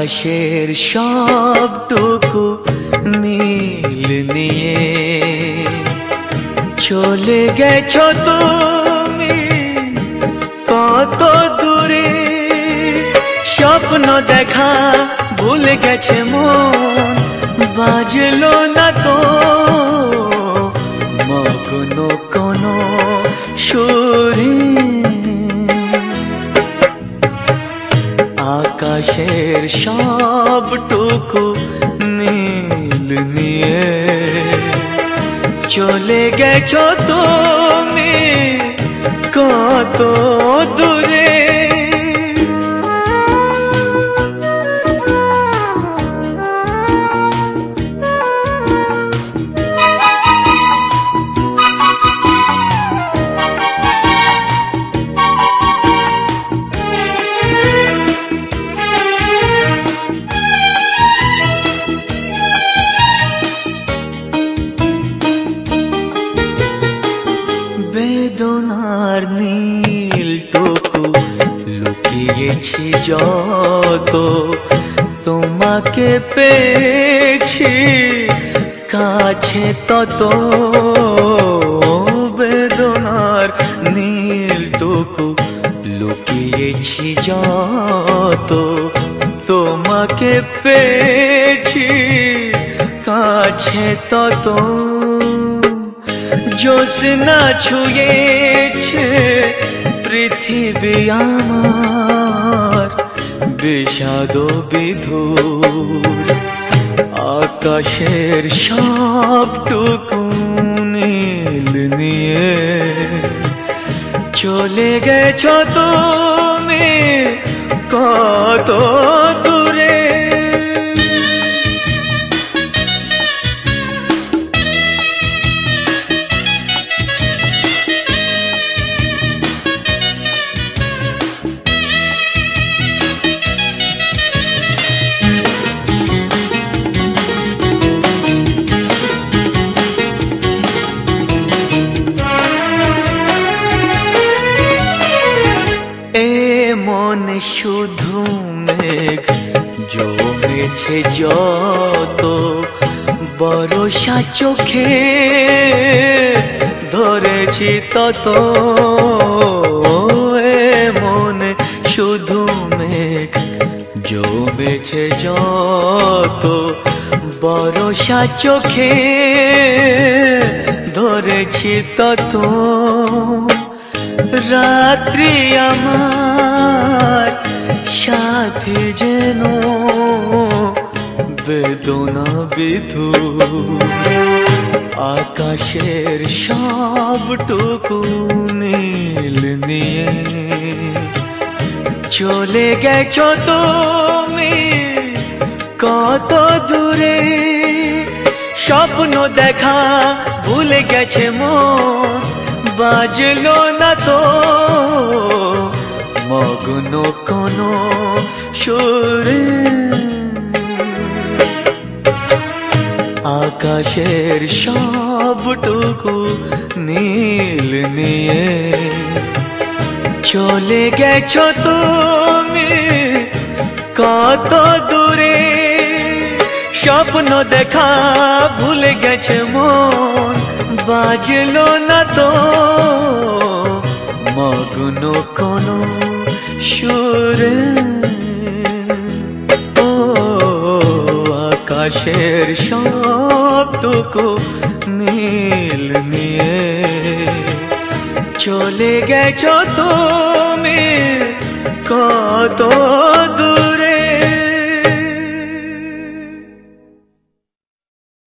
আকাশের সবটুকু নীল নিয়ে চলে গেছো তুমি কত দূরে। স্বপ্ন দেখা ভুলে গেছে মন, বাজলো না তো মগ্ন কোনো সুরে। আকাশের সবটুকু নীল নিয়ে চলে গেছো তুমি কত দূরে। বেদনার নীলটুকু লুকিয়েছি যত, তোমাকে পেয়েছি কাছে তত। বেদনার নীলটুকু লুকিয়েছি যত, তোমাকে পেয়েছি কাছে তত। জ্যোৎস্না ছুঁয়েছে পৃথিবী আমার বিষাদ বিধুর। আকাশের সবটুকু নীল নিয়ে চলে গেছো তুমি কত দূরে। মন শুধু মেঘ জমেছে যত, বরষা চোখে ধরেছি তত। মন শুধু মেঘ জমেছে যত, বরষা চোখে ধরেছি তত। রাত্রি আমার সাথী যেন বেদনা বিধুর। আকাশের সবটুকু নীল নিয়ে চলে গেছো তুমি কত দূরে। স্বপ্ন দেখা ভুলে গেছে মন, বাজলো না তো মগ্ন কোনো সুরে। আকাশের সবটুকু নীল নিয়ে চলে গেছো তুমি কত দূরে। স্বপ্ন দেখা ভুলে গেছে মন, বাজলো না তো মগ্ন কোনো সুরে। ও আকাশের সবটুকু নীল নিয়ে চলে গেছো তুমি কত দূর।